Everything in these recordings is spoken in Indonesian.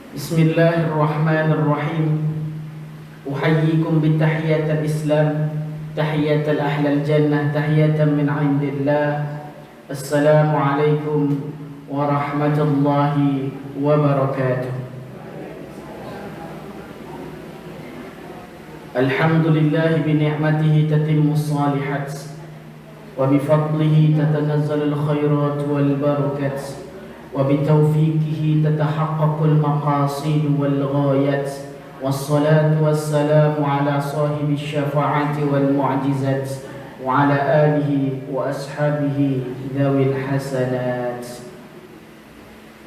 Bismillahirrahmanirrahim. Uhayyikum bitahiyatil Islam, tahiyatul ahlal jannah, tahiyatan min indillah. Assalamualaikum warahmatullahi wabarakatuh. Alhamdulillah bi ni'matihi tatimmus salihat wa bi fadlihi tatanazzalul khairat wal barakat wa bi taufiqihi tatahaqqaqul maqasid wal ghayat. Wassalatu wassalamu ala sahibi syafa'ati wal mu'jizat wa ala alihi wa ashabihi dhawil hasanat.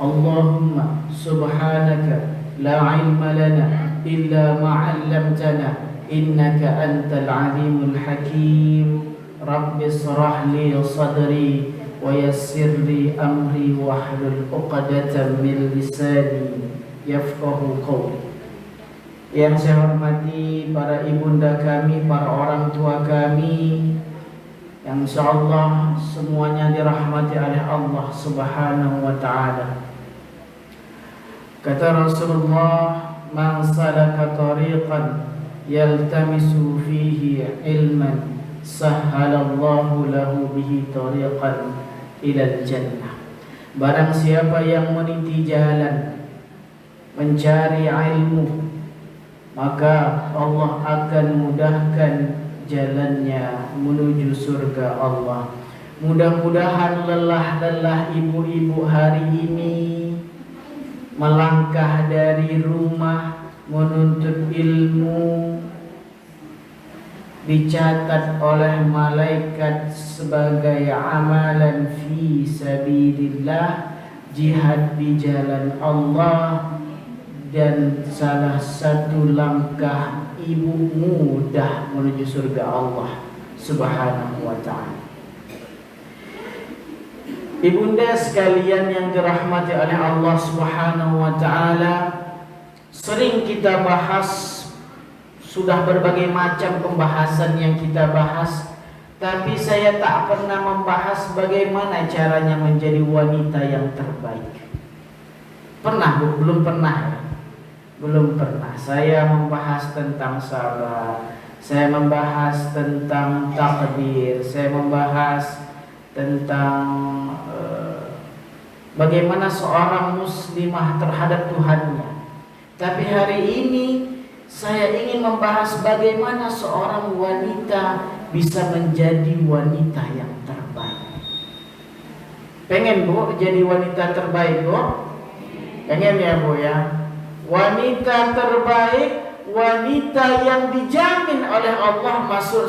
Allahumma subhanaka la ilma lana illa ma 'allamtana innaka antal alimul hakim. Rabbi shrah li sadri wa yassir li amri wahlul 'uqdatam min lisani yafqahu qawli. Yang saya hormati para ibunda kami, para orang tua kami, yang insyaallah semuanya dirahmati oleh Allah Subhanahu wa taala. Kata Rasulullah, "Man salaka tariqan yaltamisu fihi ilman, sahhalallahu lahu bihi tariqan ilal jannah." Barang siapa yang meniti jalan mencari ilmu, maka Allah akan mudahkan jalannya menuju surga Allah. Mudah-mudahan lelah-lelah ibu-ibu hari ini melangkah dari rumah menuntut ilmu dicatat oleh malaikat sebagai amalan fi sabilillah, jihad di jalan Allah, dan salah satu langkah ibu mudah menuju surga Allah Subhanahu wa ta'ala. Ibunda sekalian yang dirahmati oleh Allah Subhanahu wa ta'ala, sering kita bahas, sudah berbagai macam pembahasan yang kita bahas, tapi saya tak pernah membahas bagaimana caranya menjadi wanita yang terbaik. Pernah Bu? Belum pernah ya? Belum pernah. Saya membahas tentang sabar, saya membahas tentang takdir, saya membahas tentang bagaimana seorang muslimah terhadap Tuhannya. Tapi hari ini saya ingin membahas bagaimana seorang wanita bisa menjadi wanita yang terbaik. Pengen Bu jadi wanita terbaik Bu? Pengen ya Bu ya? Wanita terbaik, wanita yang dijamin oleh Allah masuk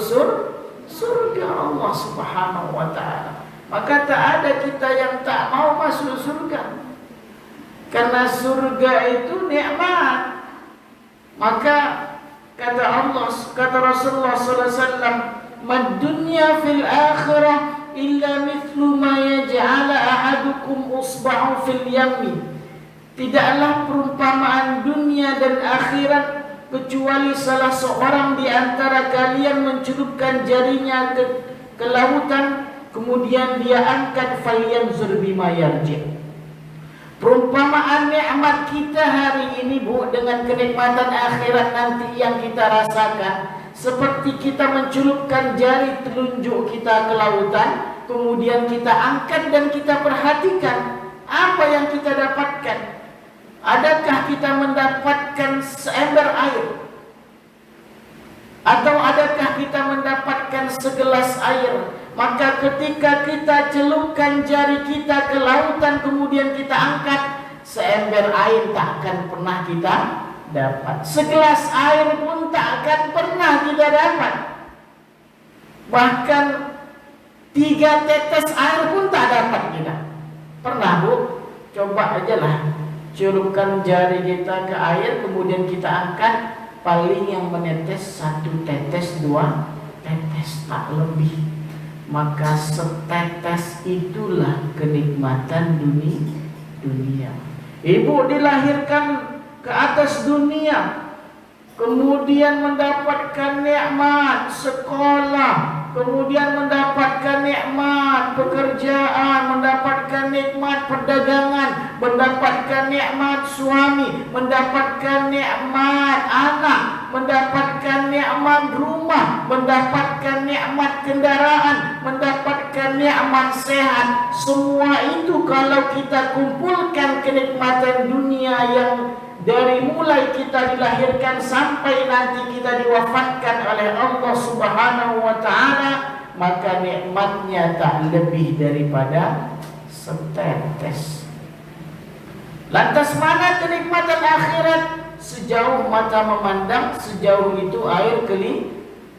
surga Allah Subhanahu wa ta'ala. Maka tak ada kita yang tak mau masuk surga, karena surga itu nikmat. Maka kata Allah, kata Rasulullah sallallahu alaihi wasallam, "Mad dunya fil akhirah illa mithlu ma yaj'ala ahadukum usba'u fil yammi." Tidaklah perumpamaan dunia dan akhirat kecuali salah seorang di antara kalian mencelupkan jarinya ke lautan, kemudian dia angkat, falyanzur bima yarji'. Perumpamaan nikmat kita hari ini Bu, dengan kenikmatan akhirat nanti yang kita rasakan, seperti kita mencelupkan jari telunjuk kita ke lautan, kemudian kita angkat dan kita perhatikan apa yang kita dapatkan. Adakah kita mendapatkan seember air? Atau adakah kita mendapatkan segelas air? Maka ketika kita celupkan jari kita ke lautan, kemudian kita angkat, seember air tak akan pernah kita dapat. Segelas air pun tak akan pernah kita dapat. Bahkan 3 tetes air pun tak dapat kita. Pernah Bu? Coba aja lah. Celupkan jari kita ke air, kemudian kita angkat, paling yang menetes 1 tetes, 2 tetes, tak lebih. Maka setetes itulah kenikmatan dunia. Ibu dilahirkan ke atas dunia, kemudian mendapatkan nikmat sekolah, kemudian mendapatkan nikmat pekerjaan, mendapatkan nikmat perdagangan, mendapatkan nikmat suami, mendapatkan nikmat anak, mendapatkan nikmat rumah, mendapatkan nikmat kendaraan, mendapatkan nikmat sehat. Semua itu kalau kita kumpulkan kenikmatan dunia yang dari mulai kita dilahirkan sampai nanti kita diwafatkan oleh Allah Subhanahu wa ta'ala, maka nikmatnya tak lebih daripada setetes. Lantas mana kenikmatan akhirat? Sejauh mata memandang, sejauh itu air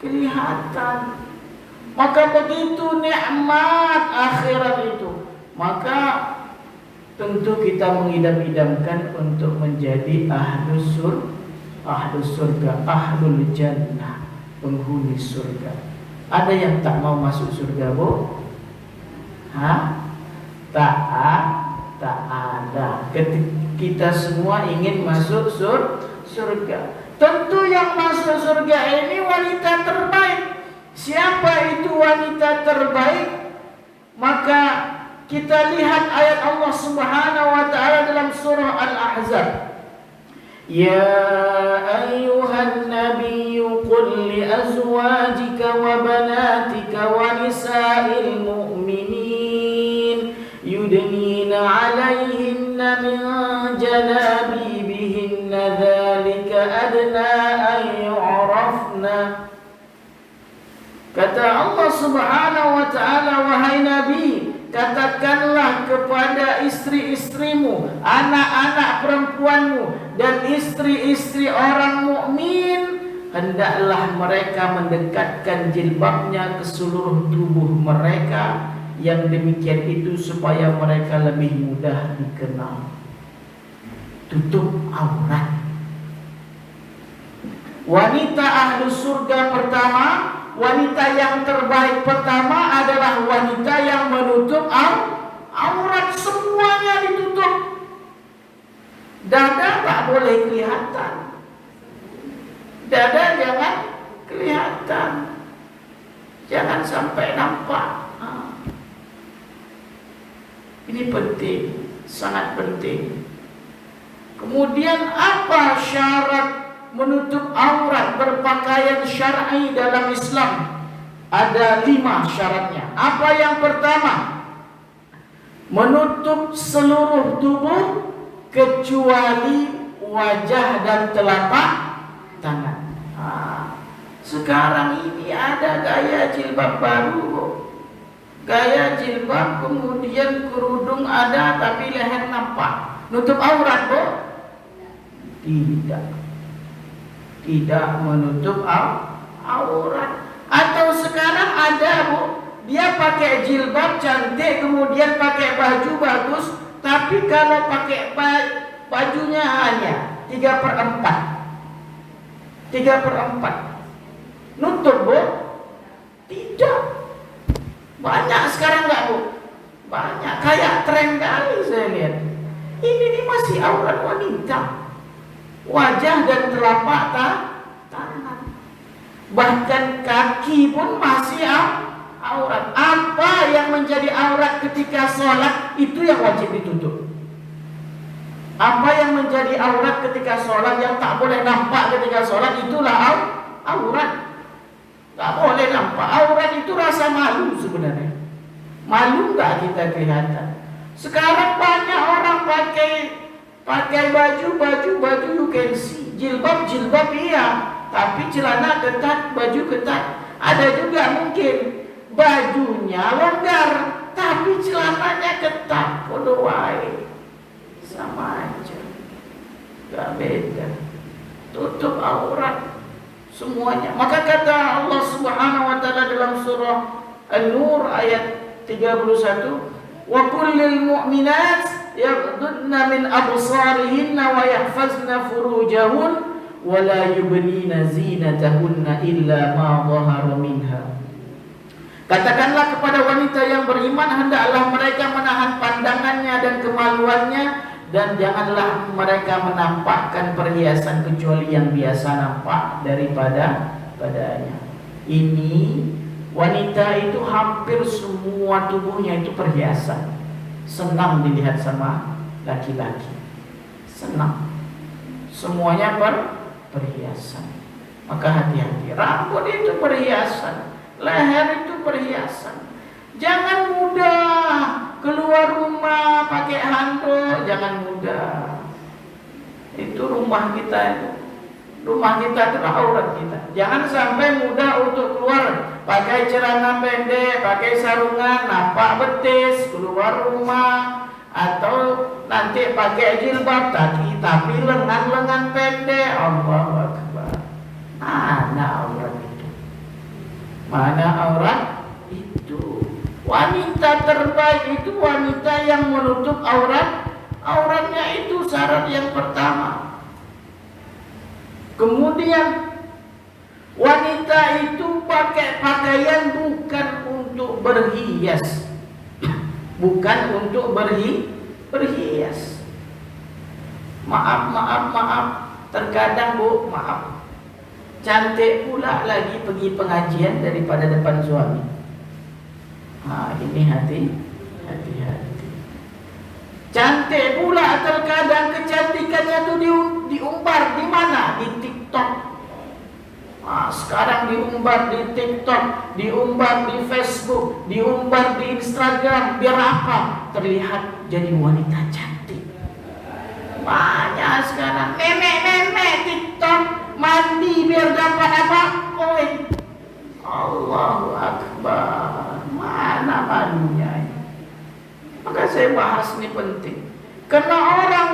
kelihatan. Maka begitu nikmat akhirat itu, maka tentu kita mengidam-idamkan untuk menjadi ahlus surga, ahlul jannah, penghuni surga. Ada yang tak mau masuk surga, Bu? Tak ada. Kita semua ingin masuk surga. Tentu yang masuk surga ini wanita terbaik. Siapa itu wanita terbaik? Maka kita lihat ayat Allah Subhanahu wa ta'ala dalam surah Al-Ahzab. Ya ayyuhan nabiyyu qul li azwajika wa banatika wa nisa'il mu'minin yudnina 'alayhinna min jalabibihinna dzalika adna an yu'rafna. Kata Allah Subhanahu wa ta'ala, wahai Nabi, katakanlah kepada istri-istrimu, anak-anak perempuanmu, dan istri-istri orang mukmin, hendaklah mereka mendekatkan jilbabnya ke seluruh tubuh mereka. Yang demikian itu supaya mereka lebih mudah dikenal. Tutup aurat. Wanita ahlu surga pertama, wanita yang terbaik pertama adalah wanita yang menutup aurat. Semuanya ditutup. Dada tak boleh kelihatan. Dada jangan kelihatan. Jangan sampai nampak. Ini penting, sangat penting. Kemudian apa syarat menutup aurat berpakaian syar'i dalam Islam? Ada 5 syaratnya. Apa yang pertama? Menutup seluruh tubuh kecuali wajah dan telapak tangan. Sekarang ini ada gaya jilbab baru, gaya jilbab kemudian kerudung ada tapi leher nampak. Nutup aurat, Bu? Tidak menutup aurat. Atau sekarang ada, Bu, dia pakai jilbab cantik kemudian pakai baju bagus, tapi kalau pakai bajunya hanya 3/4. Nutup, Bu? Tidak. Banyak sekarang enggak, Bu? Banyak. Kayak tren kali saya lihat. Ini masih aurat wanita. Wajah dan telapak tangan. Bahkan kaki pun masih aurat. Apa yang menjadi aurat ketika sholat, itu yang wajib ditutup. Apa yang menjadi aurat ketika sholat, yang tak boleh nampak ketika sholat, itulah aurat. Tak boleh nampak. Aurat itu rasa malu sebenarnya. Malu gak kita kelihatan? Sekarang banyak orang pakai baju you can see. Jilbab iya, tapi celana ketat, baju ketat. Ada juga mungkin bajunya longgar, tapi celananya ketat. Podo wae. Sama aja. Gak beda. Tutup aurat semuanya. Maka kata Allah Subhanahu wa ta'ala dalam surah An-Nur ayat 31, wa kullil mu'minat yaghdudna min absarihinna wa yahfazna furujahun wa la yubnina zinatahunna illa ma dhahara minha. Katakanlah kepada wanita yang beriman, hendaklah mereka menahan pandangannya dan kemaluannya, dan janganlah mereka menampakkan perhiasan kecuali yang biasa nampak daripada padanya. Ini Wanita itu hampir semua tubuhnya itu perhiasan. Senang dilihat sama laki-laki. Senang. Semuanya perhiasan. Maka hati-hati. Rambut itu perhiasan. Leher itu perhiasan. Jangan mudah keluar rumah pakai handuk. Jangan mudah. Itu rumah kita itu. Rumah kita itu aurat kita. Jangan sampai mudah untuk keluar pakai celana pendek, pakai sarungan, nampak betis, keluar rumah, atau nanti pakai jilbab tapi lengan-lengan pendek. Allahu Akbar. Mana aurat itu? Mana aurat itu? Wanita terbaik itu wanita yang menutup auratnya itu syarat yang pertama. Kemudian wanita itu pakai pakaian bukan untuk berhias. Bukan untuk berhias. Maaf. Terkadang Bu, maaf. Cantik pula lagi pergi pengajian daripada depan suami. Ini hati-hati. Cantik pula terkadang kecantikannya itu diumbar di mana? Di TikTok. Sekarang diumbar di TikTok, diumbar di Facebook, diumbar di Instagram. Biar apa? Terlihat jadi wanita cantik. Banyak sekarang nenek-nenek TikTok mandi biar dapat apa? Koin. Allahu Akbar. Mana malunya ini? Maka saya bahas ini penting. Karena orang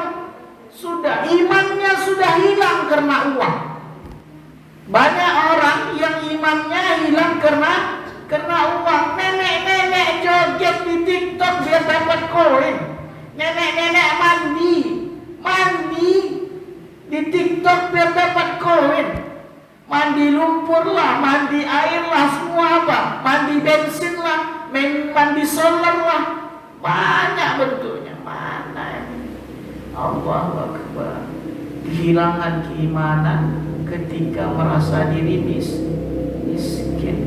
imannya sudah hilang karena uang. Banyak orang yang imannya hilang karena uang. Nenek-nenek joget di TikTok biar dapat koin. Nenek-nenek mandi di TikTok biar dapat koin. Mandi lumpur lah, mandi air lah, semua apa? Mandi bensin lah, mandi solar lah. Banyak bentuknya. Mana ini? Allahu Akbar. Kehilangan keimanan ketika merasa diri miskin.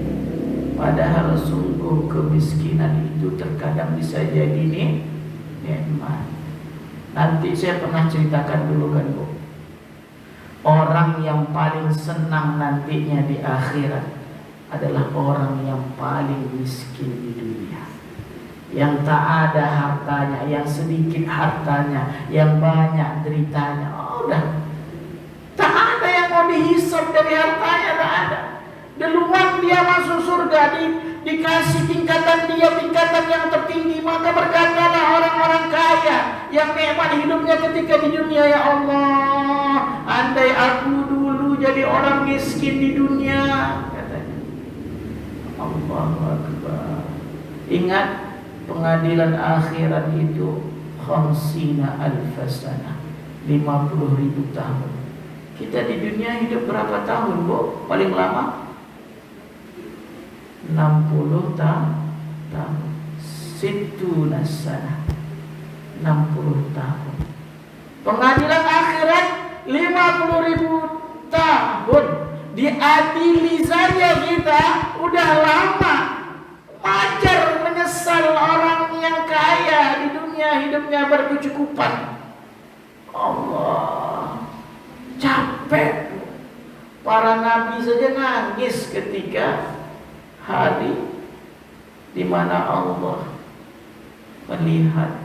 Padahal sungguh kemiskinan itu terkadang bisa jadi nikmat. Nanti saya pernah ceritakan dulu kan Bu. Orang yang paling senang nantinya di akhirat adalah orang yang paling miskin di dunia. Yang tak ada hartanya, yang sedikit hartanya, yang banyak deritanya. Udah, tak ada yang mau dihisap dari hartanya, tak ada. Duluan dia masuk surga, dikasih tingkatan yang tertinggi. Maka berkatalah orang-orang kaya yang nikmat hidupnya ketika di dunia, ya Allah, andai aku dulu jadi orang miskin di dunia, katanya. Allahu Akbar. Ingat, pengadilan akhirat itu khamsina alfasana, 50.000 tahun. Kita di dunia hidup berapa tahun Bu? Paling lama 60 tahun. Situ nasana, 60 tahun. Pengadilan akhirat 50.000 tahun. Diadili saja kita udah lama. Wajar menyesal orang yang kaya di dunia hidupnya berkecukupan. Allah, capek. Para nabi saja nangis ketika hari di mana Allah melihat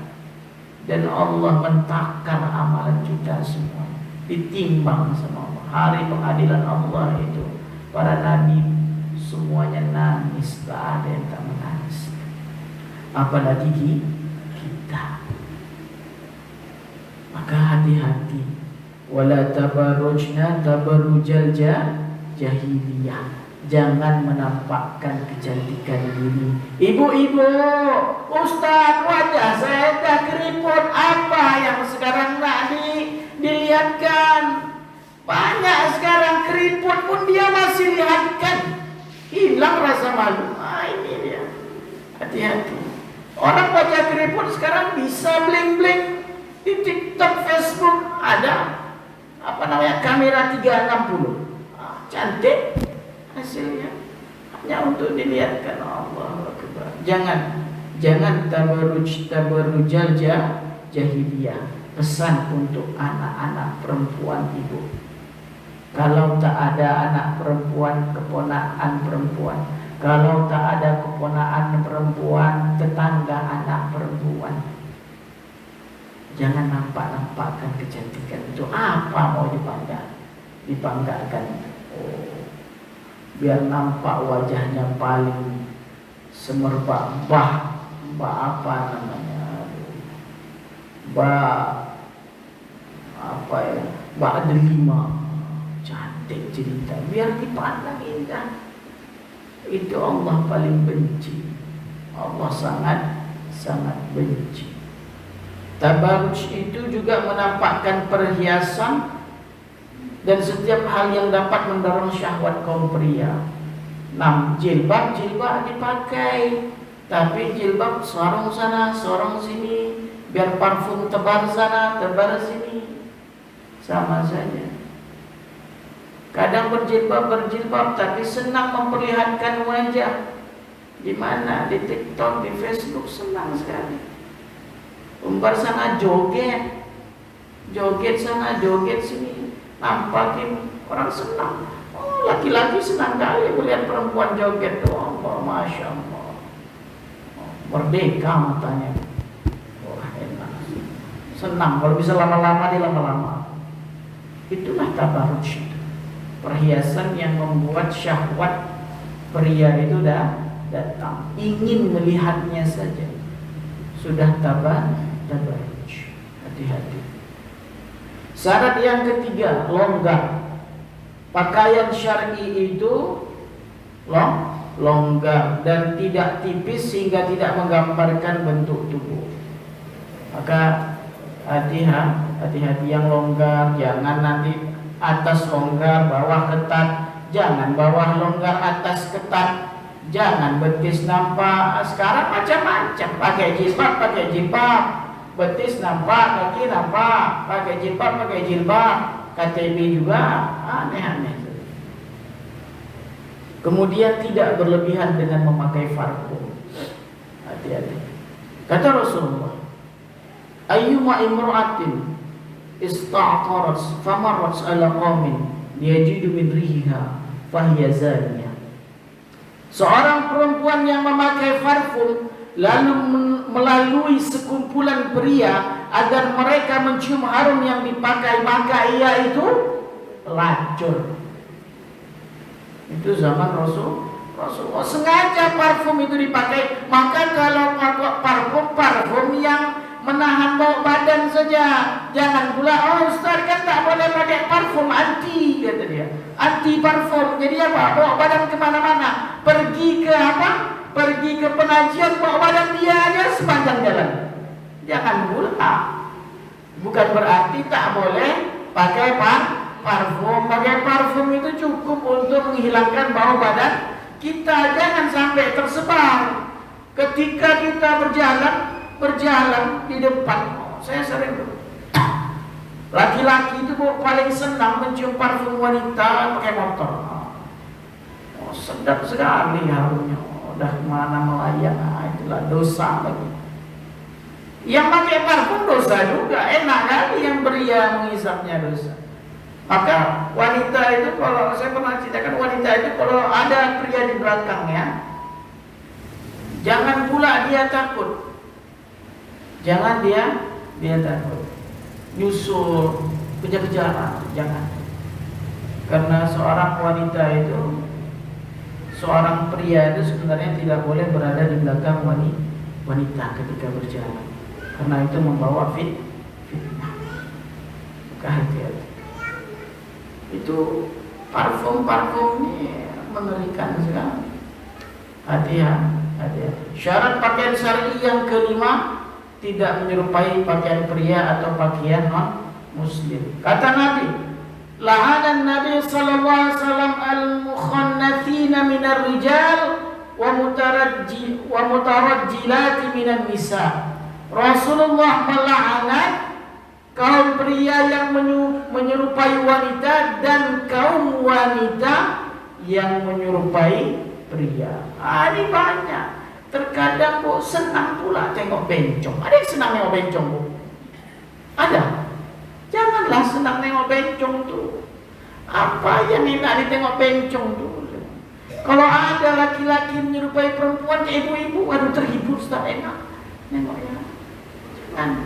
dan Allah mentakar amalan kita semua, ditimbang sama Allah. Hari pengadilan Allah itu para nabi semuanya nangis, tak ada yang tak menangis. Apalagi kita. Maka hati-hati. Wala tabarrujna tabarrujal jahiliyah. Jangan menampakkan kecantikan diri. Ibu-ibu, Ustaz, wajah saya dah keriput. Apa yang sekarang nak dilihatkan? Banyak sekarang keriput pun dia masih lihatkan. Hilang rasa malu. Ini dia. Hati-hati. Orang wajah keriput sekarang bisa bling-bling. Di TikTok, Facebook ada kamera 360. Cantik hasilnya. hanya untuk dilihatkan. Allah Akbar. Jangan tabarrujal jahiliyah. Pesan untuk anak-anak perempuan ibu. Kalau tak ada anak perempuan, keponakan perempuan. Kalau tak ada keponakan perempuan, tetangga anak perempuan. Jangan nampak-nampakkan kecantikan itu. Apa mau dibanggakan? Oh, biar nampak wajahnya paling semerbak. Mbah apa namanya? Mbah delima. Cantik cerita. Biar dipandang indah. Itu Allah paling benci. Allah sangat benci. Tabarruj itu juga menampakkan perhiasan dan setiap hal yang dapat mendorong syahwat kaum pria. Jilbab dipakai, tapi jilbab sorong sana, sorong sini, biar parfum tebar sana, tebar sini. Sama saja. Kadang berjilbab tapi senang memperlihatkan wajah. Di mana? Di TikTok, di Facebook, senang sekali. Umbar sana joget sana, joget sini, nampakin orang senang. Oh, laki-laki senang kali melihat perempuan joget. Oh, masya Allah, merdeka matanya. Wah, enak, senang. Kalau bisa lama-lama dia lama-lama. Itulah tabarruj, perhiasan yang membuat syahwat pria itu datang, ingin melihatnya saja. Sudah tabarruj. Hati-hati. Syarat yang ketiga, longgar. Pakaian syar'i itu longgar dan tidak tipis sehingga tidak menggambarkan bentuk tubuh. Maka hati-hati yang longgar. Jangan nanti atas longgar, bawah ketat. Jangan bawah longgar, atas ketat. Jangan betis nampak. Sekarang macam-macam. Pakai jilbab, betis nampak, kaki nampak, pakai jilbab, KTP juga, aneh-aneh. Kemudian tidak berlebihan dengan memakai parfum. Hati-hati. Kata Rasulullah, ayyuma imra'atin ista'tarat famarrat ala qaumin yajidu min rihiha fahiya zaniyah. Seorang perempuan yang memakai parfum lalu melalui sekumpulan pria agar mereka mencium harum yang dipakai, maka ia itu pelacur. Itu zaman Rasulullah sengaja parfum itu dipakai. Maka kalau parfum yang menahan bau badan saja, jangan pula Ustaz kan tak boleh pakai parfum, anti, kata dia, anti parfum. Jadi apa? Bawa badan kemana-mana. Pergi ke pengajian bawa badan dia aja sepanjang jalan. Jangan pula. Bukan berarti tak boleh pakai parfum. Pakai parfum itu cukup untuk menghilangkan bau badan kita. Jangan sampai tersebar. Ketika kita berjalan di depan, saya sering laki-laki itu paling senang mencium parfum wanita pakai motor. Sedap sekali harumnya. Udah kemana melayang, itulah dosa lagi. Yang pakai parfum dosa juga, enak kali yang pria menghisapnya dosa. Maka wanita itu, kalau saya pernah ceritakan, wanita itu kalau ada pria di belakangnya, jangan pula dia takut. Jangan dia takut. Nyusul, kejar-kejaran, jangan. Karena seorang wanita itu, seorang pria itu sebenarnya tidak boleh berada di belakang wanita ketika berjalan, karena itu membawa fitnah. Maka hati-hati. Itu parfum ini mengerikan sekali. Hati-hati. Syarat pakaian syar'i yang kelima, tidak menyerupai pakaian pria atau pakaian non muslim. Kata Nabi, la'anan Nabi sallallahu alaihi wasallam al-mukhannathina minar rijal wa mutarajjilati minan nisa. Rasulullah melaknat kaum pria yang menyerupai wanita dan kaum wanita yang menyerupai pria. Ini banyak. Terkadang Bu senang pula tengok bencong. Ada yang senang tengok bencong Bu? Ada. Janganlah senang tengok bencong tuh. Apa yang enak ditengok bencong tuh? Kalau ada laki-laki menyerupai perempuan ke ibu-ibu, aduh terhibur, Ustaz, enak nengoknya. Jangan.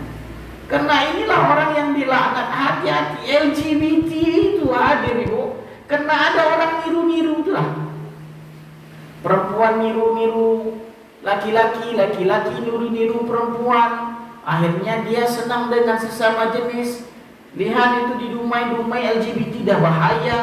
Karena inilah orang yang dilaknat. Hati-hati, LGBT itu hadir Ibu. Karena ada orang niru-niru itulah. Perempuan niru-niru laki-laki, laki-laki niru-niru perempuan. Akhirnya dia senang dengan sesama jenis. Lihat itu di dumai-dumai LGBT dah bahaya.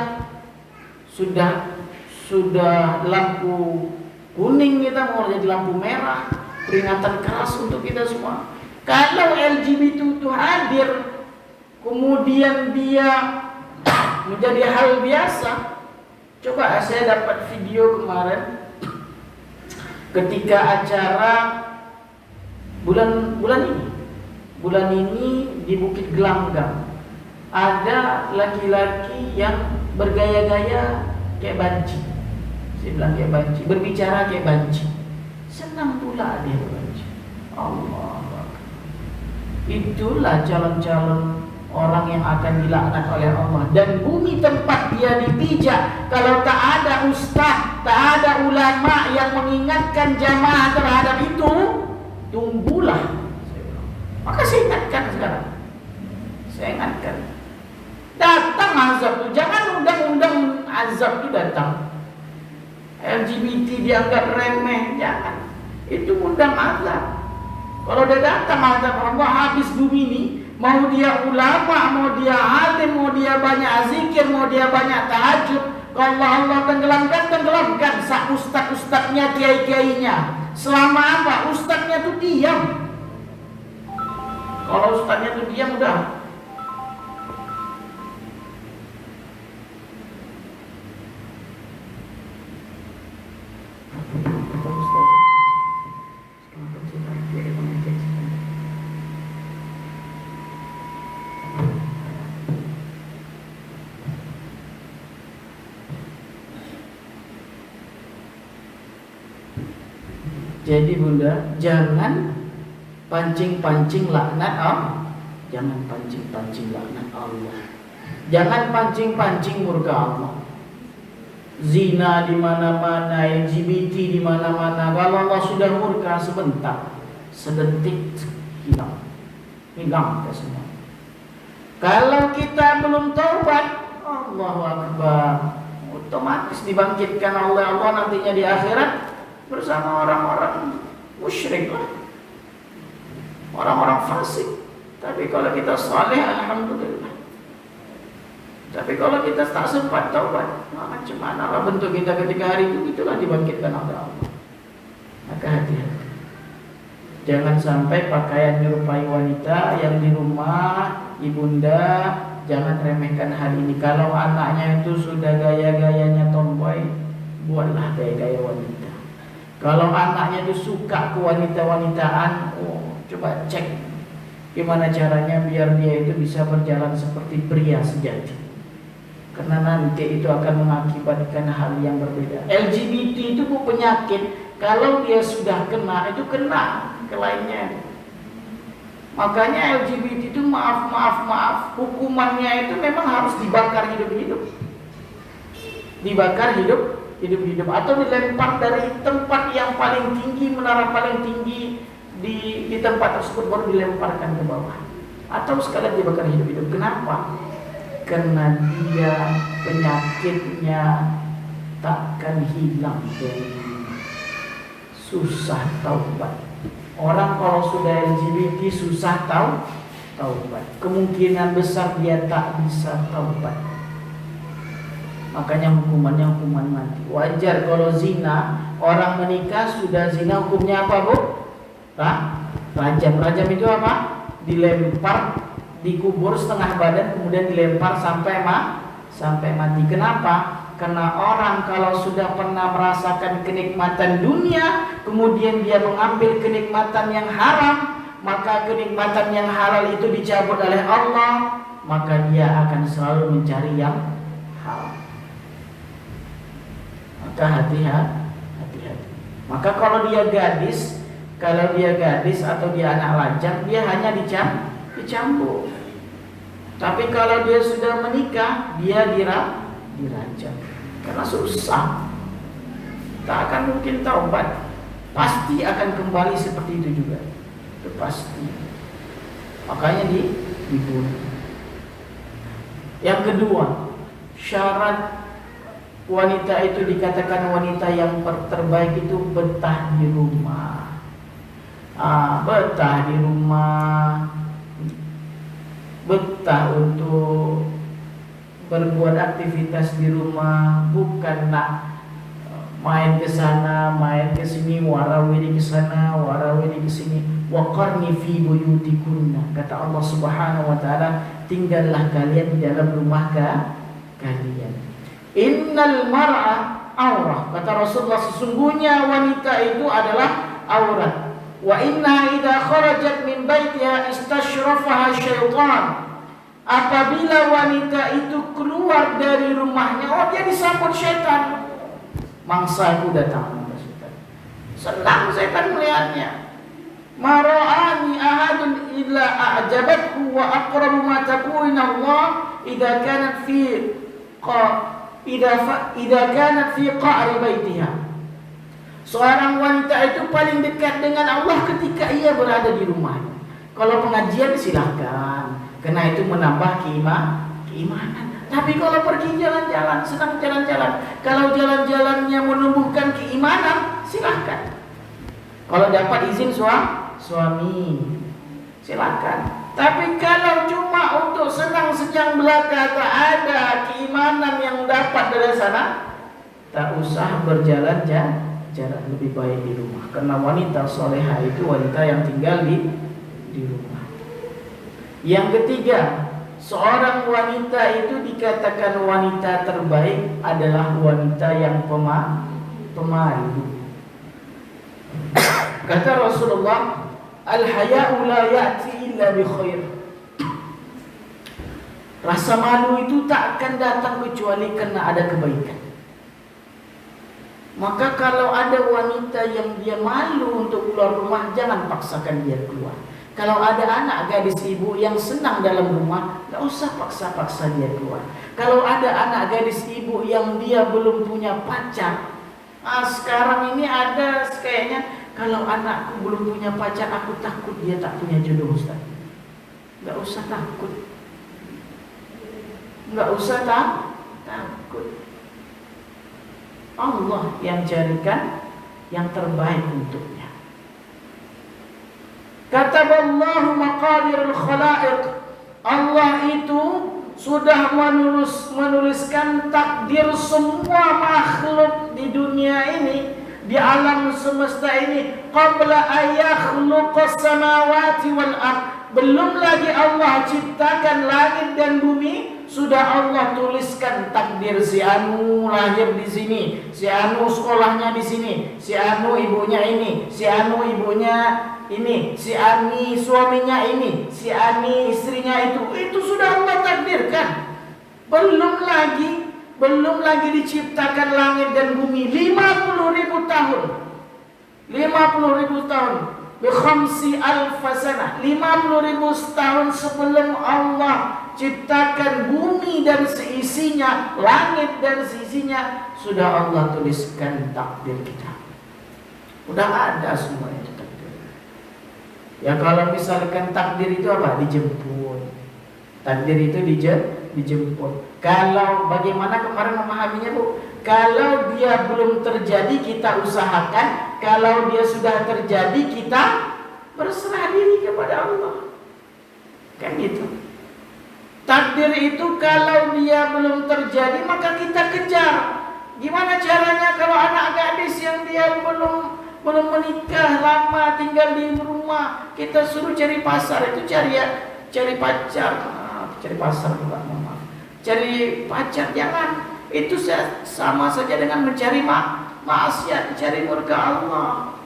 Sudah lampu kuning, kita mau jadi lampu merah. Peringatan keras untuk kita semua. Kalau LGBT itu hadir, kemudian dia menjadi hal biasa. Coba saya dapat video kemarin ketika acara bulan ini di Bukit Gelanggang. Ada laki-laki yang bergaya-gaya kayak banci. Saya bilang kayak banci, berbicara kayak banci. Senang pula dia banci. Allah. Itulah calon-calon orang yang akan dilaknat oleh Allah. Dan bumi tempat dia dipijak. Kalau tak ada ustaz, tak ada ulama yang mengingatkan jamaah terhadap itu, tunggulah. Maka saya ingatkan sekarang. Saya ingatkan. Datang azab itu. Jangan undang-undang azab itu datang. LGBT dianggap remeh. Jangan. Itu undang azab. Kalau udah datang azab Allah habis bumi ini, mau dia ulama, mau dia alim, mau dia banyak zikir, mau dia banyak tahajud, kalau Allah tenggelamkan ustaz-ustaznya, kiai-kiainya. Selama apa? Ustaznya tuh diam. Kalau ustaznya tuh diam udah. Jadi Bunda, jangan pancing-pancing laknat Allah. Jangan pancing-pancing laknat Allah. Jangan pancing-pancing murka Allah. Zina di mana-mana, LGBT di mana-mana. Kalau Allah sudah murka sebentar, sedetik hilang kita semua. Kalau kita belum taubat, Allahu Akbar, otomatis dibangkitkan oleh Allah nantinya di akhirat bersama orang-orang musyrik lah, orang-orang fasik. Tapi kalau kita saleh, alhamdulillah. Tapi kalau kita tak sempat taubat, macam mana lah bentuk kita ketika hari itu, itulah dibangkitkan oleh Allah. Maka hati-hati. Jangan sampai pakaian menyerupai wanita yang di rumah, ibunda, jangan remehkan hal ini. Kalau anaknya itu sudah gaya-gayanya tomboy, buatlah gaya-gaya wanita. Kalau anaknya itu suka ke wanita-wanitaan, coba cek gimana caranya biar dia itu bisa berjalan seperti pria sejati. Karena nanti itu akan mengakibatkan hal yang berbeda. LGBT itu penyakit. Kalau dia sudah kena, itu kena ke lainnya. Makanya LGBT itu maaf, hukumannya itu memang harus dibakar hidup-hidup. Dibakar hidup-hidup atau dilempar dari tempat yang paling tinggi, menara paling tinggi di tempat tersebut, baru dilemparkan ke bawah. Atau sekalian dibakar hidup-hidup. Kenapa? Karena dia penyakitnya takkan hilang dari susah taubat. Orang kalau sudah LGBT susah taubat. Kemungkinan besar dia tak bisa taubat. Makanya hukumannya hukuman mati. Wajar kalau zina, orang menikah sudah zina, hukumnya apa Bu? Rajam. Rajam itu apa? Dilempar, dikubur setengah badan, kemudian dilempar sampai mati. Kenapa? Karena orang kalau sudah pernah merasakan kenikmatan dunia, kemudian dia mengambil kenikmatan yang haram, maka kenikmatan yang halal itu dicabut oleh Allah, maka dia akan selalu mencari yang haram. Maka hati-hati. Maka kalau dia gadis atau dia anak lajang, dia hanya dicambuk. Tapi kalau dia sudah menikah, dia dirajam. Karena susah, tak akan mungkin taubat, pasti akan kembali seperti itu juga. Itu pasti. Makanya dibunuh. Yang kedua, syarat wanita itu dikatakan wanita yang terbaik itu betah di rumah. Betah di rumah, betah untuk berbuat aktivitas di rumah, bukan nak main ke sana, main ke sini, warawiri ke sana, warawiri ke sini. Waqarni fi buyutikunna, kata Allah Subhanahu wa taala, tinggallah kalian di dalam rumah kalian. Innal mar'a aurah, kata Rasulullah, sesungguhnya wanita itu adalah aurat. Wa inna idza kharajat min baitiha istashrafaha syaitan. Apabila wanita itu keluar dari rumahnya, dia disambut syaitan. Mangsaku datang, senang setan melihatnya. Mara'ani ahadun illa a'jabathu wa aqrabu ma takunu Allah idza kanat fi qa'ri baitiha. Seorang wanita itu paling dekat dengan Allah ketika ia berada di rumahnya. Kalau pengajian silahkan, karena itu menambah keimanan. Tapi kalau pergi jalan-jalan, senang jalan-jalan, kalau jalan-jalannya menumbuhkan keimanan, silahkan. Kalau dapat izin suami, silakan. Tapi kalau cuma untuk senang-senang belaka, tak ada keimanan yang dapat dari sana, tak usah berjalan-jalan, lebih baik di rumah. Karena wanita soleha itu wanita yang tinggal di rumah. Yang ketiga, seorang wanita itu dikatakan wanita terbaik adalah wanita yang pemalu. Kata Rasulullah, al-haya'u la ya'ti illa bi khair. Rasa malu itu tak akan datang kecuali karena ada kebaikan. Maka kalau ada wanita yang dia malu untuk keluar rumah, jangan paksakan dia keluar. Kalau ada anak gadis ibu yang senang dalam rumah, gak usah paksa-paksa dia keluar. Kalau ada anak gadis ibu yang dia belum punya pacar, sekarang ini ada kayaknya, kalau anakku belum punya pacar, aku takut dia tak punya jodoh, Ustaz. Gak usah takut. Gak usah takut. Allah yang carikan yang terbaik untuknya. Kataballahu maqadirul khalaiq. Allah itu sudah menuliskan takdir semua makhluk di dunia ini, di alam semesta ini, qabla ayakhluqas samawati wal ard. Belum lagi Allah ciptakan langit dan bumi, sudah Allah tuliskan takdir si Anu lahir di sini, si Anu sekolahnya di sini, si Anu ibunya ini, si Anu ibunya ini, si Ani suaminya ini, si Ani istrinya itu sudah Allah takdirkan. Belum lagi diciptakan langit dan bumi 50.000 tahun. 50.000 tahun. Bi-khamsi alfasana, 50.000 tahun sebelum Allah ciptakan bumi dan seisinya, langit dan seisinya, sudah Allah tuliskan takdir kita. Udah ada semua itu takdir. Ya kalau misalkan takdir itu apa? Dijemput. Takdir itu dijemput. Kalau bagaimana kemarin memahaminya, Bu? Kalau dia belum terjadi, kita usahakan. Kalau dia sudah terjadi, kita berserah diri kepada Allah. Kan gitu. Takdir itu kalau dia belum terjadi, maka kita kejar. Gimana caranya kalau anak gadis yang dia belum menikah, lama tinggal di rumah, kita suruh cari pasar, itu cari pacar. Cari pasar juga, mama. Cari pacar jangan. Itu sama saja dengan mencari maksiat, cari murka Allah.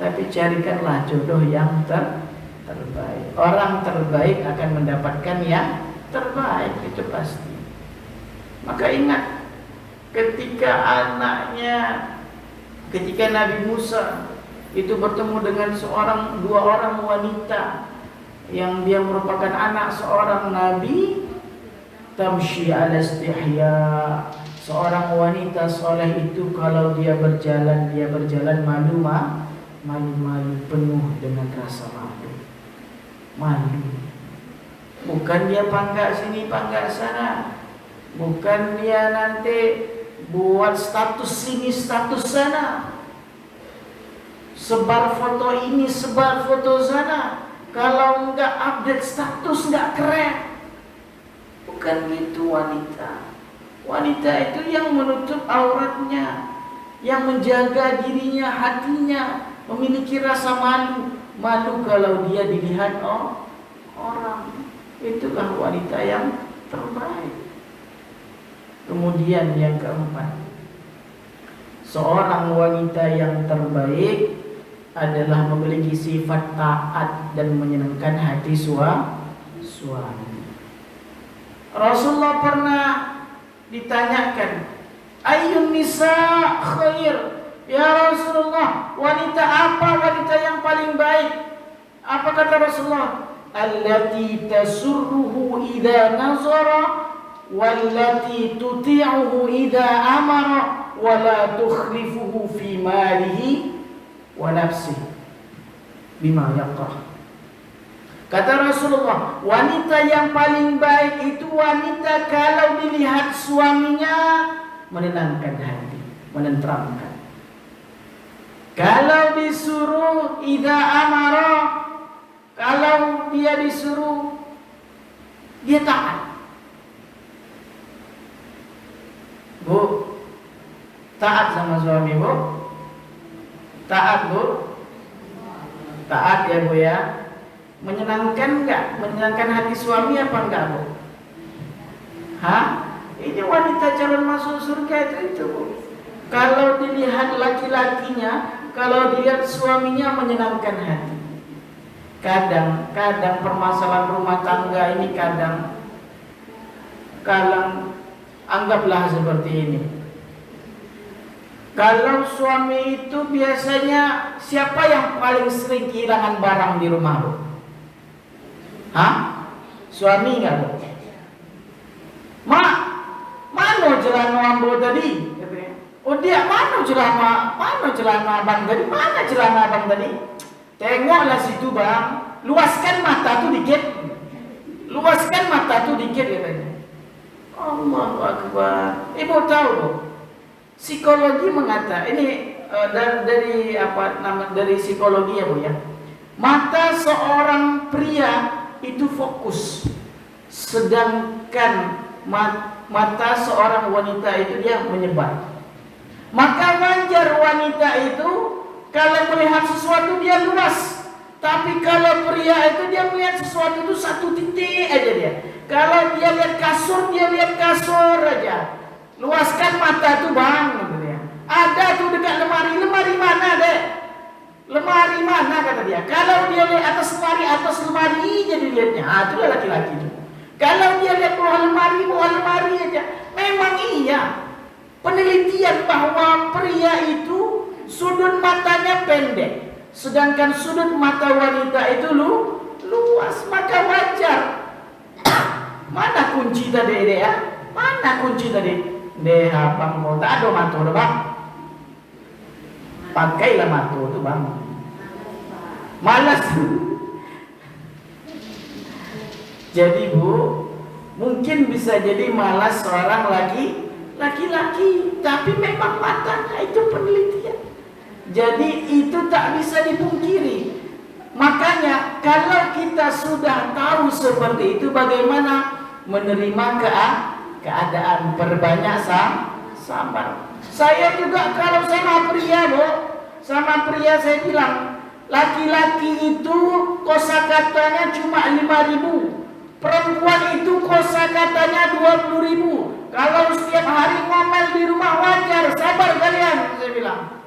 Tapi carikanlah jodoh yang terbaik. Orang terbaik akan mendapatkan yang terbaik, itu pasti. Maka ingat, ketika anaknya Ketika Nabi Musa itu bertemu dengan dua orang wanita yang dia merupakan anak seorang nabi, tamshi ala istihya. Seorang wanita soleh itu kalau dia berjalan malu penuh dengan rasa malu. Bukan dia panggak sini panggak sana, bukan dia nanti buat status sini status sana, sebar foto ini sebar foto sana. Kalau enggak update status enggak keren. Bukan gitu wanita. Wanita itu yang menutup auratnya, yang menjaga dirinya, hatinya, memiliki rasa malu. Malu kalau dia dilihat orang. Itulah wanita yang terbaik. Kemudian yang keempat, seorang wanita yang terbaik adalah memiliki sifat taat dan menyenangkan hati suami. Rasulullah pernah ditanyakan, ayyun nisa khair? Ya Rasulullah, wanita apa wanita yang paling baik? Apa kata Rasulullah? Allati tasurruhu idza nazara wallati tuti'uhu idza amara wa la tukhlifuhu fi malihi wa nafsihi bima yaqrah. Kata Rasulullah, wanita yang paling baik itu wanita kalau dilihat suaminya menenangkan hati, menenteramkan. Kalau disuruh idza amara, kalau dia disuruh dia taat. Bu, taat sama suami, Bu? Taat, Bu? Taat ya, Bu ya? Menyenangkan enggak? Menyenangkan hati suami apa enggak, Bu? Hah? Ini wanita calon masuk surga itu, Bu. Kalau dilihat laki-lakinya, kalau dilihat suaminya menyenangkan hati. Kadang permasalahan rumah tangga ini kadang anggaplah seperti ini. Kalau suami itu biasanya siapa yang paling sering kehilangan barang di rumah, Bu? Hah? Suami enggak, Bu? Mak, mana celana ambo tadi? Oh dia mana celana abang tadi? Mana celana abang tadi? Tengoklah situ bang, luaskan mata tu dikit, katanya. Allahu Akbar. Ibu tahu, Bu? Psikologi mengatakan ini dari psikologi ya, Bu ya. Mata seorang pria itu fokus, sedangkan mata seorang wanita itu dia menyebar. Maka wajar wanita itu kalau melihat sesuatu dia luas, tapi kalau pria itu dia melihat sesuatu itu satu titik aja dia. Kalau dia lihat kasur, dia lihat kasur aja. Luaskan mata tuh bang, gitu ya. Ada tuh dekat lemari mana deh? Lemari mana kata dia? Kalau dia lihat atas lemari jadi lihatnya. Itulah laki-laki itu. Kalau dia lihat bawah lemari aja. Memang iya. Penelitian bahwa pria itu sudut matanya pendek, sedangkan sudut mata wanita itu luas, maka wajar. Mana kunci tadi deh ya? Mana kunci tadi? Deh abang mau tak ada mata udah bang. Pakailah mata itu bang. Malas. Jadi Bu, mungkin bisa jadi malas seorang laki-laki, tapi memang matanya itu penelitian. Jadi itu tak bisa dipungkiri. Makanya kalau kita sudah tahu seperti itu, bagaimana menerima keadaan, perbanyak sabar. Saya juga kalau sama pria, Bu, saya bilang, laki-laki itu kosakatanya cuma 5.000. Perempuan itu kosakatanya 20.000. Kalau setiap hari ngomel di rumah wajar, sabar kalian, saya bilang.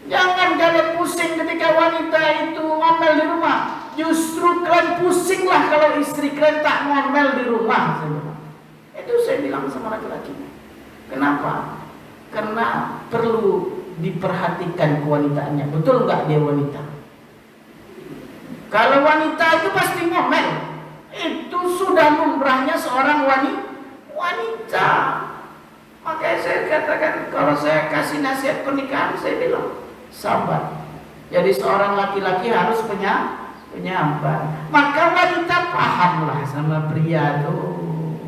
Jangan kalian pusing ketika wanita itu ngomel di rumah. Justru kalian pusinglah kalau istri kalian tak ngomel di rumah, saya bilang. Itu saya bilang sama laki-laki. Kenapa? Karena perlu diperhatikan kewanitaannya. Betul nggak dia wanita? Kalau wanita itu pasti ngomel. Itu sudah lumrahnya seorang wanita. Makanya saya katakan, kalau saya kasih nasihat pernikahan, saya bilang sabar. Jadi seorang laki-laki harus penyabar. Maka wanita pahamlah sama pria tuh.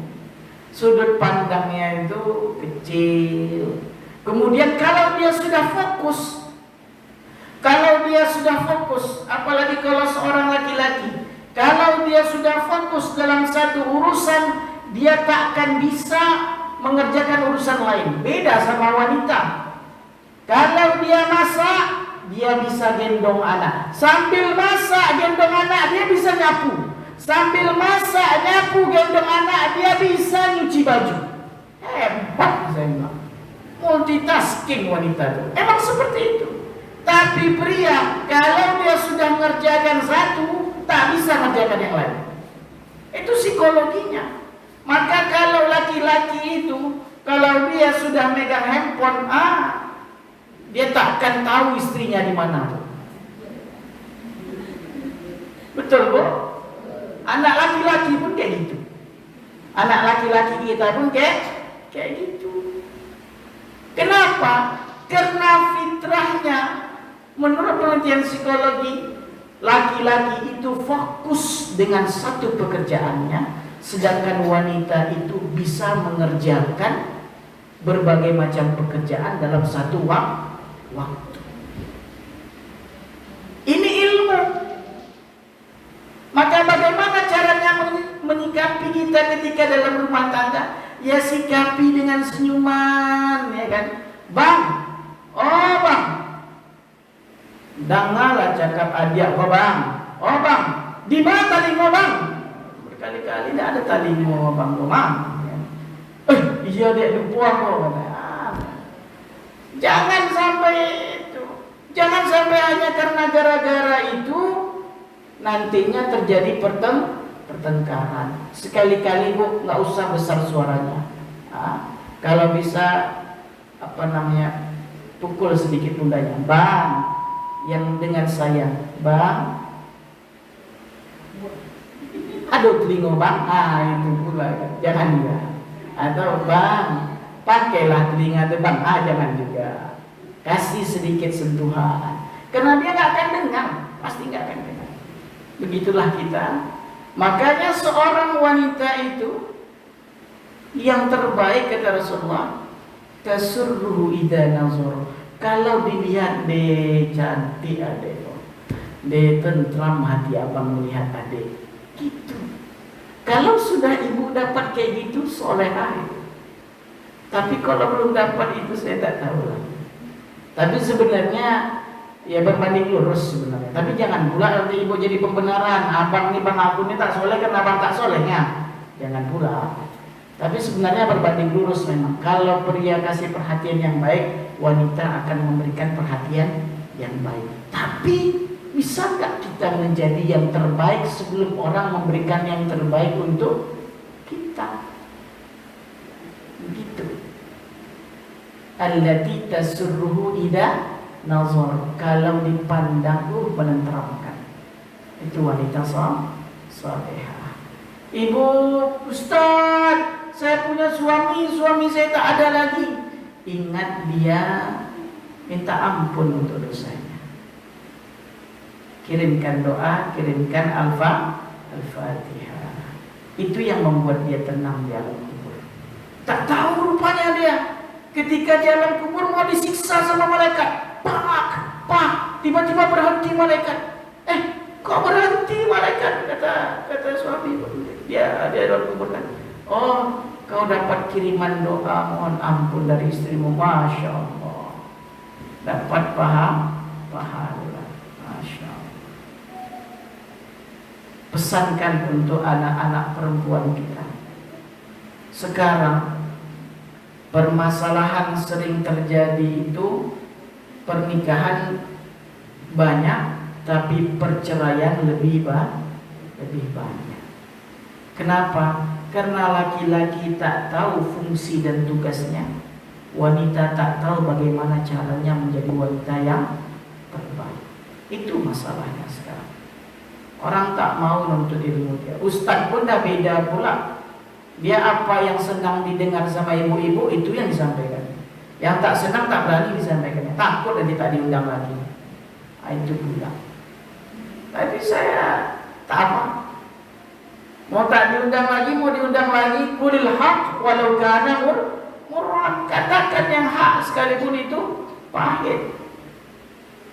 Sudut pandangnya itu kecil. Kemudian kalau dia sudah fokus, apalagi kalau seorang laki-laki, kalau dia sudah fokus dalam satu urusan, dia tak akan bisa mengerjakan urusan lain. Beda sama wanita. Kalau dia masak, dia bisa gendong anak. Sambil masak gendong anak, dia bisa nyapu. Sambil masak nyapu gendong anak, dia bisa nyuci baju. Hebat saya bilang. Multitasking wanita itu. Emang seperti itu. Tapi pria, kalau dia sudah mengerjakan satu, tak bisa mengerjakan yang lain. Itu psikologinya. Maka kalau laki-laki itu, kalau dia sudah megang handphone, dia tak akan tahu istrinya di mana. Betul, Bu? Anak laki-laki pun kayak gitu. Anak laki-laki kita pun kayak gitu. Kenapa? Karena fitrahnya, menurut penelitian psikologi, laki-laki itu fokus dengan satu pekerjaannya, sedangkan wanita itu bisa mengerjakan berbagai macam pekerjaan dalam satu waktu. Ini ilmu. Maka bagaimana caranya menyikapi kita ketika dalam rumah tangga? Ya sikapi dengan senyuman, ya kan? Bang, oh bang, dengarlah cakap adik, oh bang, di mana tali mo bang? Berkali-kali tidak ada tali mo bang, iya dek lupa kok. Jangan sampai itu, jangan sampai hanya karena gara-gara itu nantinya terjadi pertengkaran. Sekali-kali Bu, nggak usah besar suaranya. Kalau bisa pukul sedikit pundaknya. Bang, yang dengan saya, bang. Aduh telinga bang, itu pula. Jangan juga. Atau bang, pakailah telinga itu bang, jangan juga. Kasih sedikit sentuhan. Karena dia nggak akan dengar, pasti nggak akan dengar. Begitulah kita. Makanya seorang wanita itu yang terbaik kata Rasulullah, tasurruhu idza nazar. Kalau dilihat de cantik adek, de tentram hati abang melihat adek. Gitu. Kalau sudah ibu dapat kayak gitu, solehah itu. Tapi kalau belum dapat itu saya tak tahu lah. Tapi sebenarnya ya berbanding lurus sebenarnya. Tapi jangan pula nanti ibu jadi pembenaran. Abang nih bang aku nih tak soleh kan abang tak solehnya. Jangan pula. Tapi sebenarnya berbanding lurus memang. Kalau pria kasih perhatian yang baik, wanita akan memberikan perhatian yang baik. Tapi bisa nggak kita menjadi yang terbaik sebelum orang memberikan yang terbaik untuk kita? Begitu. Allati tasurruhu idza nazar. Kalau dipandang menenteramkan. Itu wanita salehah. Ibu, Ustaz, saya punya suami saya tak ada lagi. Ingat dia minta ampun untuk dosanya. Kirimkan doa, kirimkan Al-Fatihah. Itu yang membuat dia tenang di alam kubur. Tak tahu rupanya dia ketika di alam kubur mau disiksa sama malaikat. Pak, tiba-tiba berhenti malaikat. Kok berhenti malaikat? Kata suami dia dalam kubur kan. Oh, kau dapat kiriman doa mohon ampun dari istrimu. Masya Allah. Dapat pahala. Masya Allah. Pesankan untuk anak-anak perempuan kita. Sekarang permasalahan sering terjadi itu, pernikahan banyak tapi perceraian lebih banyak. Kenapa? Karena laki-laki tak tahu fungsi dan tugasnya, wanita tak tahu bagaimana caranya menjadi wanita yang terbaik. Itu masalahnya sekarang. Orang tak mau nuntut ilmu dia. Ustaz pun dah beda pula. Dia apa yang senang didengar sama ibu-ibu itu yang disampaikan. Yang tak senang tak berani disampaikan. Takut nanti tak diundang lagi. Itu pula. Tapi saya tak apa. Mau tak diundang lagi, mau diundang lagi. Qulil haq walau kana murran. Katakan yang hak sekalipun itu pahit.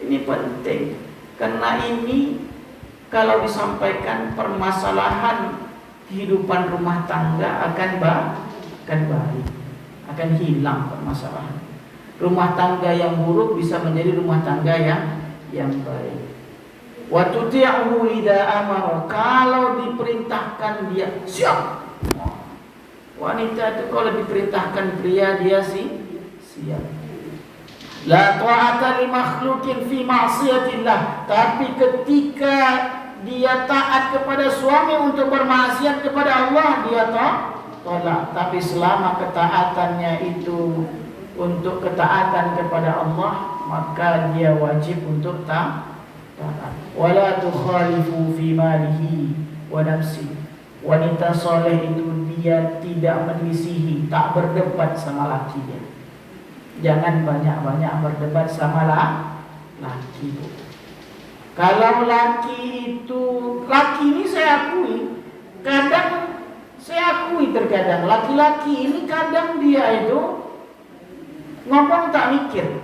Ini penting. Karena ini kalau disampaikan permasalahan kehidupan rumah tangga akan baik, akan hilang permasalahan. Rumah tangga yang buruk bisa menjadi rumah tangga yang baik. Wa tuti'uhu idza amara, kalau diperintahkan dia siap. Wanita itu kalau diperintahkan pria dia siap. La ta'ata li makhluqin fi ma'siyatillah, tapi ketika dia taat kepada suami untuk bermaksiat kepada Allah, dia tolak. Tapi selama ketaatannya itu untuk ketaatan kepada Allah, maka dia wajib untuk taat. Wala tukhalifu fi malihi wa nafsi. Wanita soleh itu dia tidak menyisihi, tak berdebat sama lakinya. Jangan banyak-banyak berdebat sama laki. Kalau laki ini saya akui, terkadang laki-laki ini kadang dia itu ngomong tak mikir,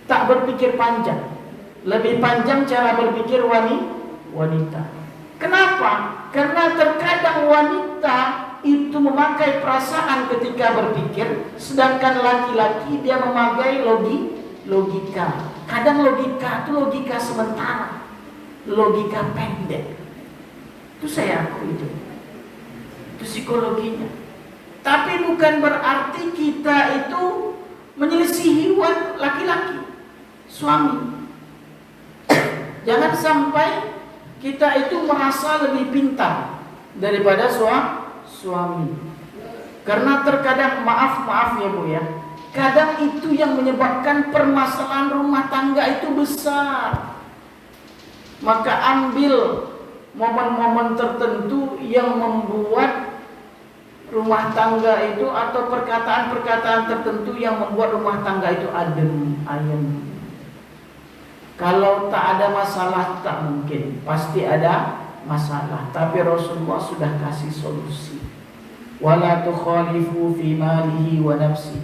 tak berpikir panjang. Lebih panjang cara berpikir wanita. Kenapa? Karena terkadang wanita itu memakai perasaan ketika berpikir, sedangkan laki-laki dia memakai logika. Kadang logika itu logika sementara, logika pendek. Itu saya akui itu psikologinya. Tapi bukan berarti kita itu menyelisihi laki-laki, suami. Jangan sampai kita itu merasa lebih pintar daripada suami. Karena terkadang maaf ya Bu ya, kadang itu yang menyebabkan permasalahan rumah tangga itu besar. Maka ambil momen-momen tertentu yang membuat rumah tangga itu, atau perkataan-perkataan tertentu yang membuat rumah tangga itu adem ayem. Kalau tak ada masalah tak mungkin, pasti ada masalah. Tapi Rasulullah sudah kasih solusi. Wala tukhalifu fi malihi wa nafsi.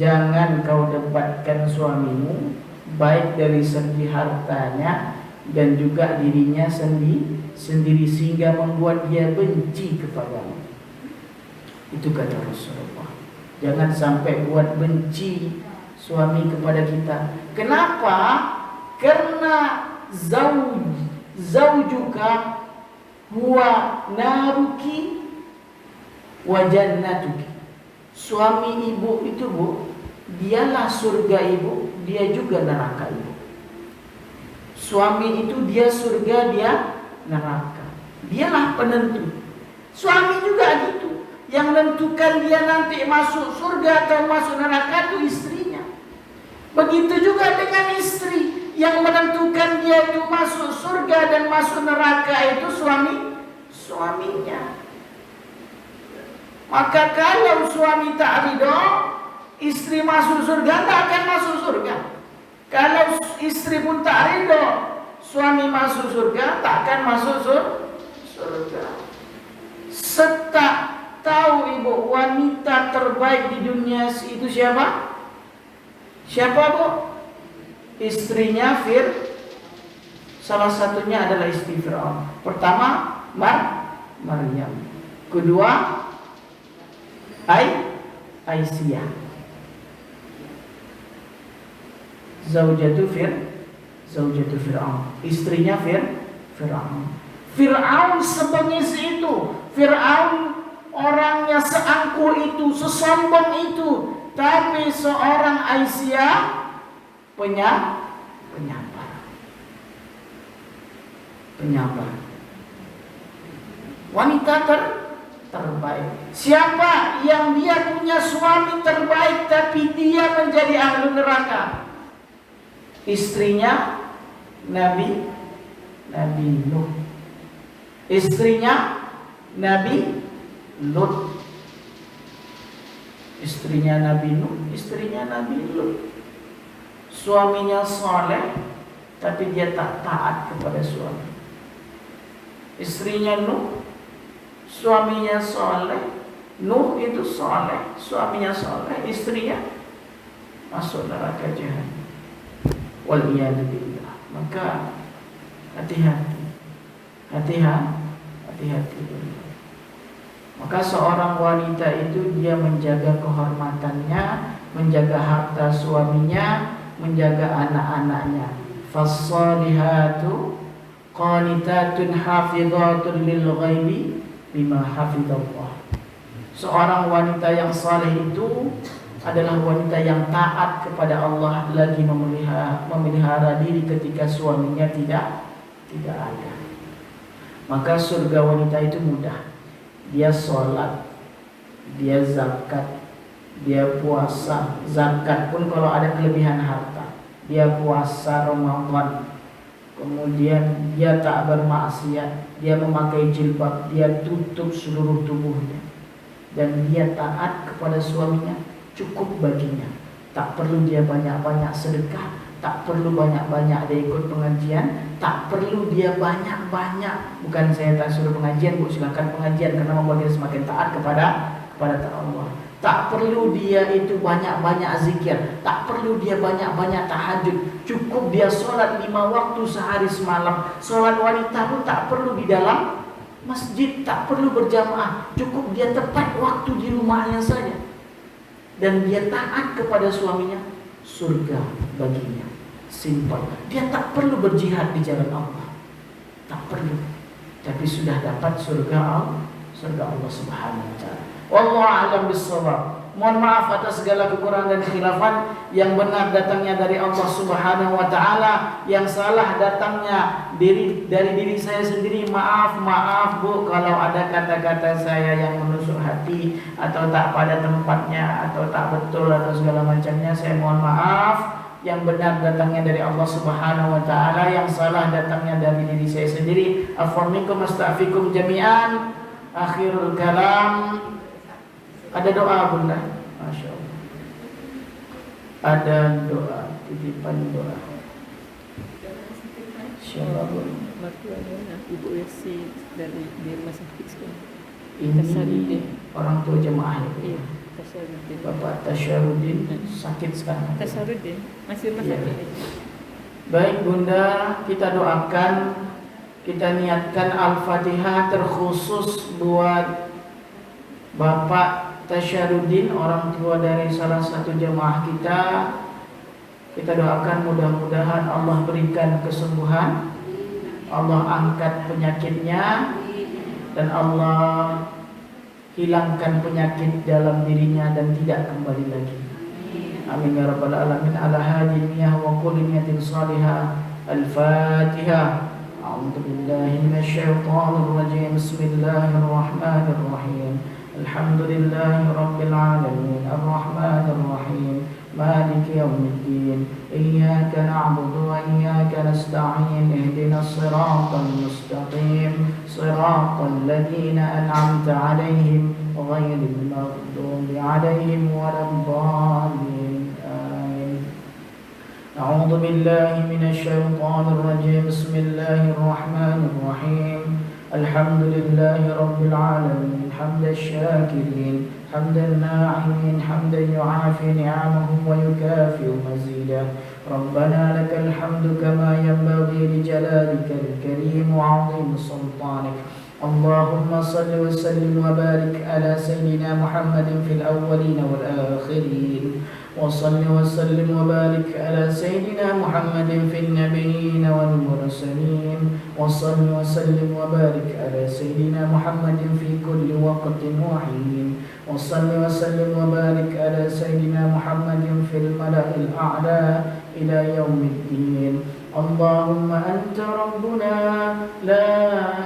Jangan kau debatkan suamimu, baik dari segi hartanya dan juga dirinya sendiri sehingga membuat dia benci kepadamu. Itu kata Rasulullah. Jangan sampai buat benci suami kepada kita. Kenapa? Karena zaujuka huwa naruki wa jannatuki. Suami ibu itu Bu, dialah surga ibu, dia juga neraka ibu. Suami itu dia surga, dia neraka. Dialah penentu. Suami juga gitu. Yang menentukan dia nanti masuk surga atau masuk neraka itu istrinya. Begitu juga dengan istri. Yang menentukan dia itu masuk surga dan masuk neraka itu suaminya. Maka kalau suami tak ridho, istri masuk surga, tak akan masuk surga. Kalau istri pun tak ridho, suami masuk surga, tak akan masuk surga. Setak tahu ibu, wanita terbaik di dunia itu siapa? Siapa Bu? Istrinya salah satunya adalah istri Fir'aun. Pertama Maryam, kedua Aisyah, zaujatu Fir'aun, istrinya Fir'aun. Fir'aun sebengis itu, Fir'aun orangnya seangkuh itu, sesombong itu, tapi seorang Aisyah penyabar, wanita terbaik. Siapa yang dia punya suami terbaik tapi dia menjadi ahli neraka? Istrinya Nabi Nuh. Istrinya Nabi Lut. Istrinya Nabi Nuh, istrinya Nabi Lut. Suaminya soleh tapi dia tak taat kepada suami. Istrinya Nuh, suaminya soleh. Nuh itu soleh, suaminya soleh, istrinya masuk neraka jahanam. Waliyadzubillah. Maka hati-hati. Maka seorang wanita itu dia menjaga kehormatannya, menjaga harta suaminya, menjaga anak-anaknya. Fassalihatu qanitatun hafizatun lil ghaibi bima hafizallah. Seorang wanita yang saleh itu adalah wanita yang taat kepada Allah, lagi memelihara diri ketika suaminya tidak ada. Maka surga wanita itu mudah. Dia sholat, dia zakat, dia puasa. Zakat pun kalau ada kelebihan harta. Dia puasa Ramadan. Kemudian dia tak bermaksiat, dia memakai jilbab, dia tutup seluruh tubuhnya. Dan dia taat kepada suaminya, cukup baginya. Tak perlu dia banyak-banyak sedekah, tak perlu banyak-banyak dia ikut pengajian, tak perlu dia banyak-banyak. Bukan saya tak suruh pengajian, Bu, silakan pengajian karena membuat dia semakin taat kepada Allah. Tak perlu dia itu banyak-banyak zikir, tak perlu dia banyak-banyak tahajud. Cukup dia sholat 5 waktu sehari semalam. Sholat wanita pun tak perlu di dalam masjid, tak perlu berjamaah, cukup dia tepat waktu di rumahnya saja. Dan dia taat kepada suaminya, surga baginya. Simpel. Dia tak perlu berjihad di jalan Allah, tak perlu. Tapi sudah dapat surga Allah Subhanahu wa taala. Wallahu a'lam bissawab. Mohon maaf atas segala kekurangan dan khilafan. Yang benar datangnya dari Allah Subhanahu wa taala, yang salah datangnya dari diri saya sendiri. Maaf Bu kalau ada kata-kata saya yang menusuk hati atau tak pada tempatnya atau tak betul atau segala macamnya. Saya mohon maaf. Yang benar datangnya dari Allah Subhanahu wa taala, yang salah datangnya dari diri saya sendiri. Afwan minkum astaghfirukum jami'an. Akhirul kalam. Ada doa Bunda? Masya Allah. Ada doa, titipan doa. Insyaallah mertuanya Ibu Yesi dari rumah sakit sekarang. Ini orang tua jemaah Iya, Tasarudin. Bapak Tasarudin sakit sekarang. Tasarudin masih rumah sakit. Baik Bunda, kita doakan, kita niatkan Al-Fatihah terkhusus buat Bapak Tasarudin, orang tua dari salah satu jemaah kita. Kita doakan mudah-mudahan Allah berikan kesembuhan, Allah angkat penyakitnya, dan Allah hilangkan penyakit dalam dirinya dan tidak kembali lagi. Amin ya rabbal alamin. Ala hadhihi niyyah wa kulli niyatin salihah. Al-Fatihah. A'udzu billahi minasyaitonir rajim. Bismillahirrahmanirrahim. Alhamdulillahi rabbil alamin. Arrahmanir rahim. مالك يوم الدين إياك نعبد وإياك نستعين اهدنا الصراط المستقيم صراط الذين أنعمت عليهم غير المغضوب عليهم ولا الضالين آمين. أعوذ بالله من الشيطان الرجيم. بسم الله الرحمن الرحيم. الحمد لله رب العالمين حمد الشاكرين حمد الناعمين حمدا يعافي نعمه ويكافئ مزيده. ربنا لك الحمد كما ينبغي لجلالك الكريم وعظيم سلطانك. اللهم صل وسلم وبارك على سيدنا محمد في الأولين والآخرين. وصل وسلم وبارك على سيدنا محمد في النبيين والمرسلين. وصل وسلم وبارك على سيدنا محمد في كل وقت وحين. وصل وسلم وبارك على سيدنا محمد في الملأ الأعلى إلى يوم الدين. اللهم أنت ربنا لا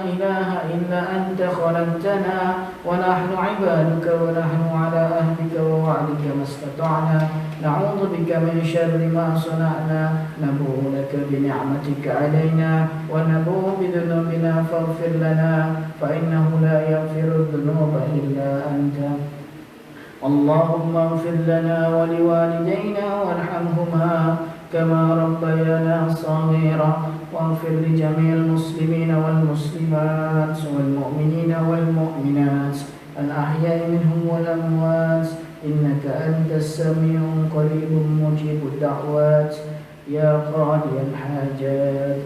إله إلا أنت خلقتنا ونحن عبادك ونحن على أهلك ووعدك ما استطعنا نعوذ بك من شر ما صنعنا نبوء لك بنعمتك علينا ونبوء بذنوبنا فاغفر لنا فإنه لا يغفر الذنوب إلا أنت اللهم اغفر لنا ولوالدينا وارحمهما كما ربيانا صغيرا واغفر لجميع المسلمين والمسلمات والمؤمنين والمؤمنات الأحياء منهم والأموات إنك أنت السميع قريب مجيب الدعوات يا قاضي الحاجات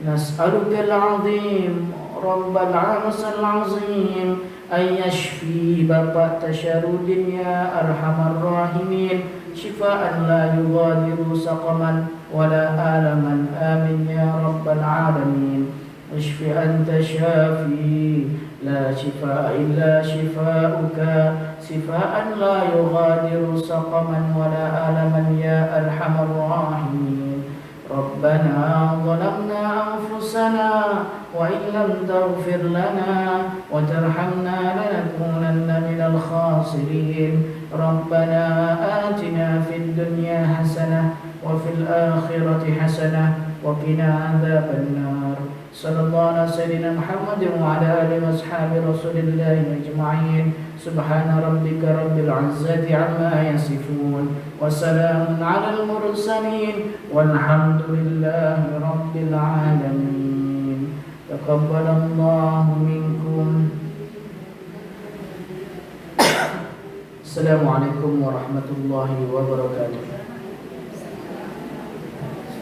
نسألك العظيم رب العرش العظيم أن يشفي Bapak Tasyarudin ya Arhamar Rahimin شفاء لا يغادر سقما ولا آلما آمين يا رب العالمين اشف أنت شافي لا شفاء إلا شفاؤك شفاء لا يغادر سقما ولا آلما يا أرحم الراحمين ربنا ظلمنا أنفسنا وإن لم تغفر لنا وترحمنا لنكونن من الخاسرين ربنا آتنا في الدنيا حسنة وفي الآخرة حسنة وقنا عذاب النار صلى الله على سيدنا محمد وعلى آله وأصحاب رسول الله أجمعين سبحان ربك رب العزة عما يصفون وسلام على المرسلين والحمد لله رب العالمين تقبل الله منكم السلام عليكم ورحمة الله وبركاته